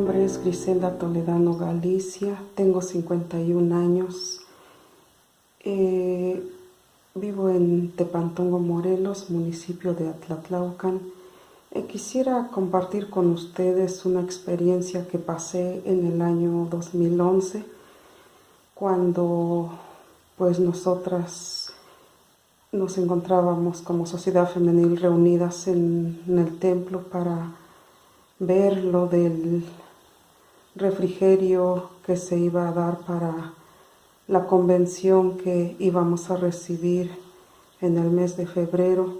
nombre es Griselda Toledano Galicia, tengo 51 años, vivo en Tepantongo, Morelos, municipio de Atlatlaucan. Quisiera compartir con ustedes una experiencia que pasé en el año 2011, cuando pues nosotras nos encontrábamos como sociedad femenil reunidas en el templo para ver lo del refrigerio que se iba a dar para la convención que íbamos a recibir en el mes de febrero.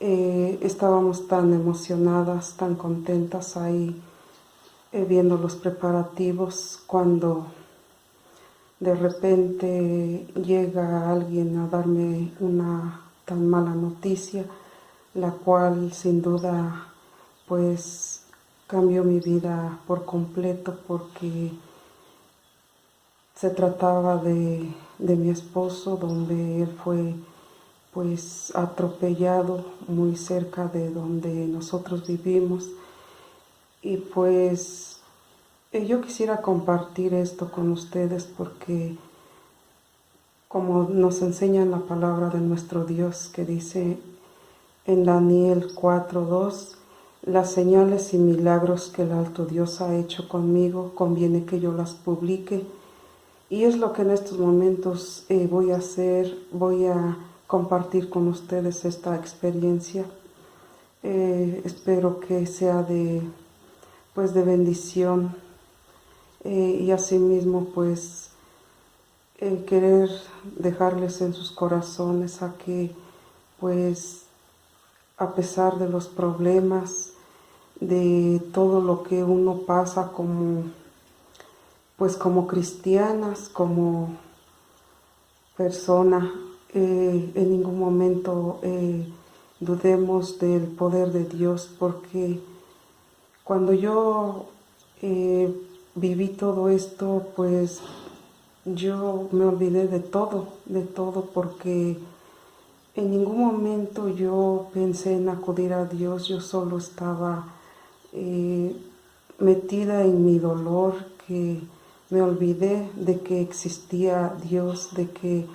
Estábamos tan emocionadas, tan contentas ahí viendo los preparativos, cuando de repente llega alguien a darme una tan mala noticia, la cual sin duda pues cambió mi vida por completo, porque se trataba de mi esposo, donde él fue pues atropellado muy cerca de donde nosotros vivimos. Y pues yo quisiera compartir esto con ustedes porque, como nos enseña en la palabra de nuestro Dios, que dice en Daniel 4:2, las señales y milagros que el alto Dios ha hecho conmigo, conviene que yo las publique. Y es lo que en estos momentos voy a hacer. Voy a compartir con ustedes esta experiencia. Espero que sea de bendición, y asimismo pues querer dejarles en sus corazones a que pues a pesar de los problemas, de todo lo que uno pasa como cristianas, como persona, en ningún momento dudemos del poder de Dios, porque cuando yo viví todo esto, pues yo me olvidé de todo, porque en ningún momento yo pensé en acudir a Dios. Yo solo estaba metida en mi dolor, que me olvidé de que existía Dios, de que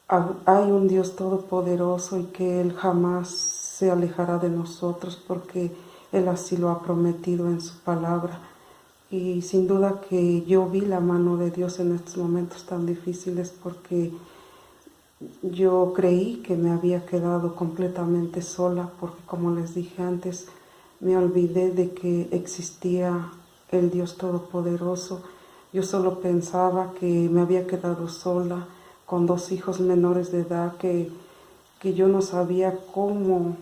hay un Dios todopoderoso y que Él jamás se alejará de nosotros, porque Él así lo ha prometido en su palabra. Y sin duda que yo vi la mano de Dios en estos momentos tan difíciles, porque yo creí que me había quedado completamente sola, porque como les dije antes, me olvidé de que existía el Dios Todopoderoso. Yo solo pensaba que me había quedado sola con 2 hijos menores de edad, que yo no sabía cómo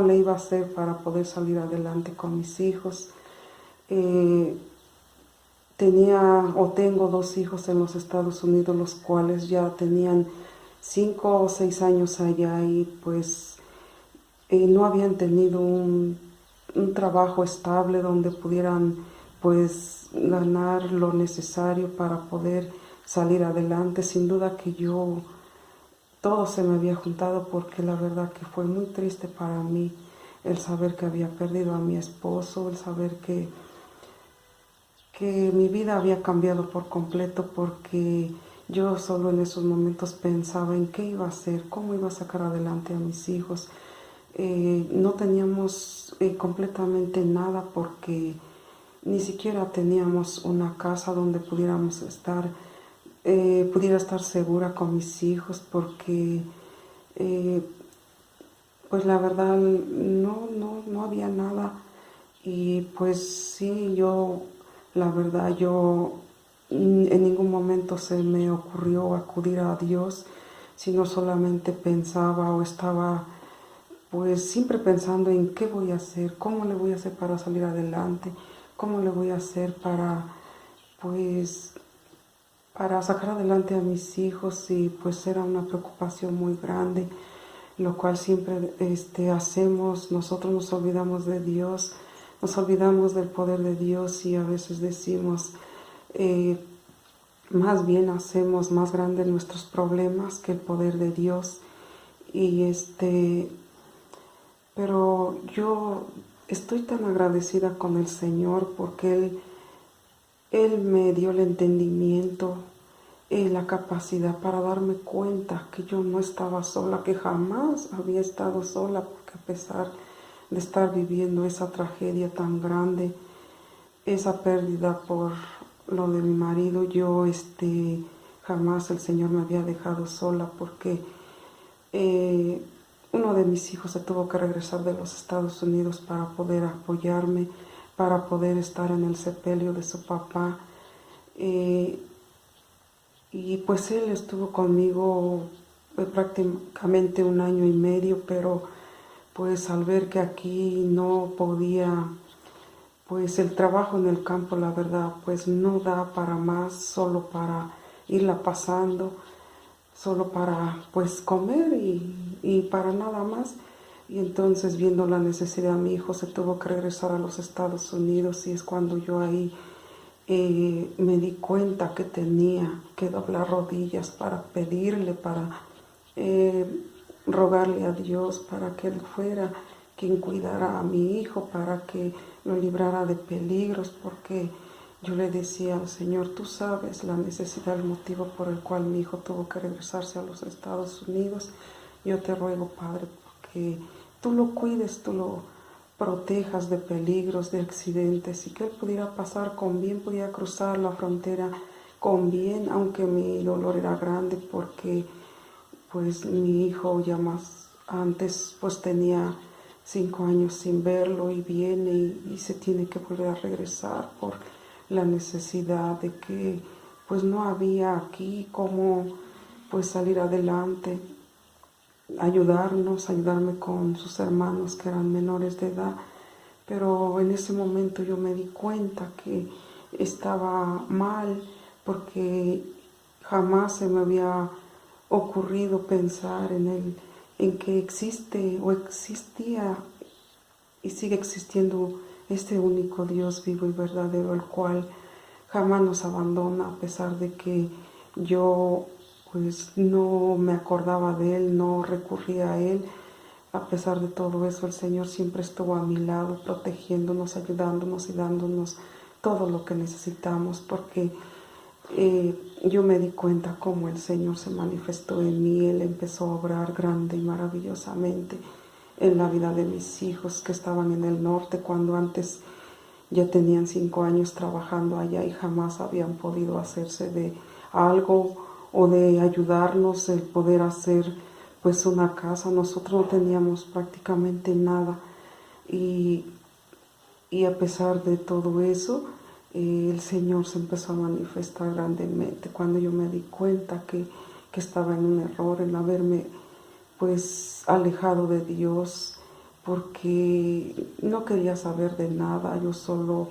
le iba a hacer para poder salir adelante con mis hijos. Tengo 2 hijos en los Estados Unidos, los cuales ya tenían 5 o 6 años allá, y pues no habían tenido un trabajo estable donde pudieran pues ganar lo necesario para poder salir adelante. Sin duda que todo se me había juntado, porque la verdad que fue muy triste para mí el saber que había perdido a mi esposo, el saber que mi vida había cambiado por completo, porque yo solo en esos momentos pensaba en qué iba a hacer, cómo iba a sacar adelante a mis hijos. No teníamos completamente nada, porque ni siquiera teníamos una casa donde pudiéramos estar, pudiera estar segura con mis hijos, porque pues la verdad no había nada. Y pues sí, la verdad en ningún momento se me ocurrió acudir a Dios, sino solamente pensaba, o estaba pues siempre pensando en qué voy a hacer, cómo le voy a hacer para salir adelante, cómo le voy a hacer para sacar adelante a mis hijos. Y pues era una preocupación muy grande, lo cual siempre hacemos. Nosotros nos olvidamos de Dios, nos olvidamos del poder de Dios, y a veces decimos, más bien hacemos más grandes nuestros problemas que el poder de Dios. Y pero yo estoy tan agradecida con el Señor porque Él me dio el entendimiento y la capacidad para darme cuenta que yo no estaba sola, que jamás había estado sola, porque a pesar de estar viviendo esa tragedia tan grande, esa pérdida por lo de mi marido, yo jamás el Señor me había dejado sola, porque uno de mis hijos se tuvo que regresar de los Estados Unidos para poder apoyarme, para poder estar en el sepelio de su papá. Y pues él estuvo conmigo prácticamente 1 año y medio, pero pues al ver que aquí no podía, pues el trabajo en el campo, la verdad, pues no da para más, solo para irla pasando, solo para pues comer y para nada más. Y entonces, viendo la necesidad, mi hijo se tuvo que regresar a los Estados Unidos, y es cuando yo ahí me di cuenta que tenía que doblar rodillas para pedirle, para rogarle a Dios para que Él fuera quien cuidara a mi hijo, para que lo librara de peligros, porque yo le decía al Señor, tú sabes la necesidad, el motivo por el cual mi hijo tuvo que regresarse a los Estados Unidos. Yo te ruego, Padre, porque tú lo cuides, tú lo protejas de peligros, de accidentes, y que él pudiera pasar con bien, pudiera cruzar la frontera con bien, aunque mi dolor era grande porque pues mi hijo ya más antes pues tenía 5 años sin verlo, y viene y se tiene que volver a regresar por la necesidad de que pues no había aquí cómo pues salir adelante, ayudarme con sus hermanos que eran menores de edad. Pero en ese momento yo me di cuenta que estaba mal, porque jamás se me había ocurrido pensar en que existe o existía y sigue existiendo este único Dios vivo y verdadero, el cual jamás nos abandona, a pesar de que yo pues no me acordaba de Él, no recurría a Él. A pesar de todo eso, el Señor siempre estuvo a mi lado, protegiéndonos, ayudándonos y dándonos todo lo que necesitamos, porque yo me di cuenta cómo el Señor se manifestó en mí. Él empezó a obrar grande y maravillosamente en la vida de mis hijos que estaban en el norte, cuando antes ya tenían 5 años trabajando allá y jamás habían podido hacerse de algo o de ayudarnos, el poder hacer pues una casa. Nosotros no teníamos prácticamente nada, y a pesar de todo eso, el Señor se empezó a manifestar grandemente cuando yo me di cuenta que estaba en un error, en haberme pues alejado de Dios, porque no quería saber de nada. Yo solo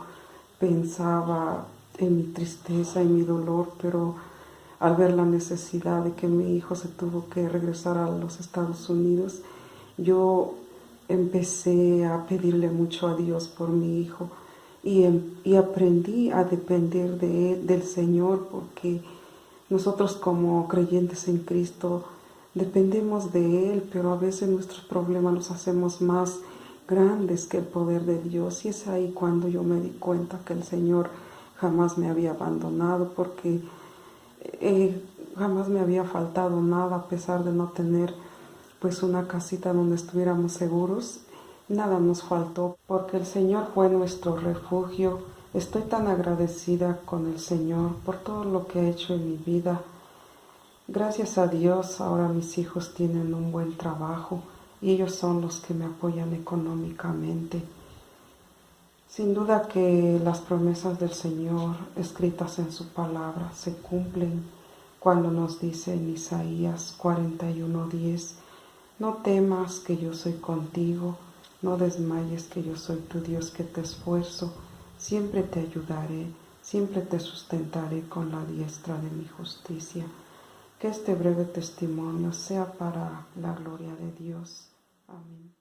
pensaba en mi tristeza y mi dolor, pero al ver la necesidad de que mi hijo se tuvo que regresar a los Estados Unidos, yo empecé a pedirle mucho a Dios por mi hijo, y aprendí a depender de Él, del Señor, porque nosotros como creyentes en Cristo dependemos de Él, pero a veces nuestros problemas los hacemos más grandes que el poder de Dios. Y es ahí cuando yo me di cuenta que el Señor jamás me había abandonado, porque jamás me había faltado nada, a pesar de no tener pues una casita donde estuviéramos seguros. Nada nos faltó, porque el Señor fue nuestro refugio. Estoy tan agradecida con el Señor por todo lo que ha hecho en mi vida. Gracias a Dios, ahora mis hijos tienen un buen trabajo y ellos son los que me apoyan económicamente. Sin duda que las promesas del Señor escritas en su palabra se cumplen cuando nos dice en Isaías 41:10, no temas que yo soy contigo, no desmayes que yo soy tu Dios que te esfuerzo, siempre te ayudaré, siempre te sustentaré con la diestra de mi justicia. Que este breve testimonio sea para la gloria de Dios. Amén.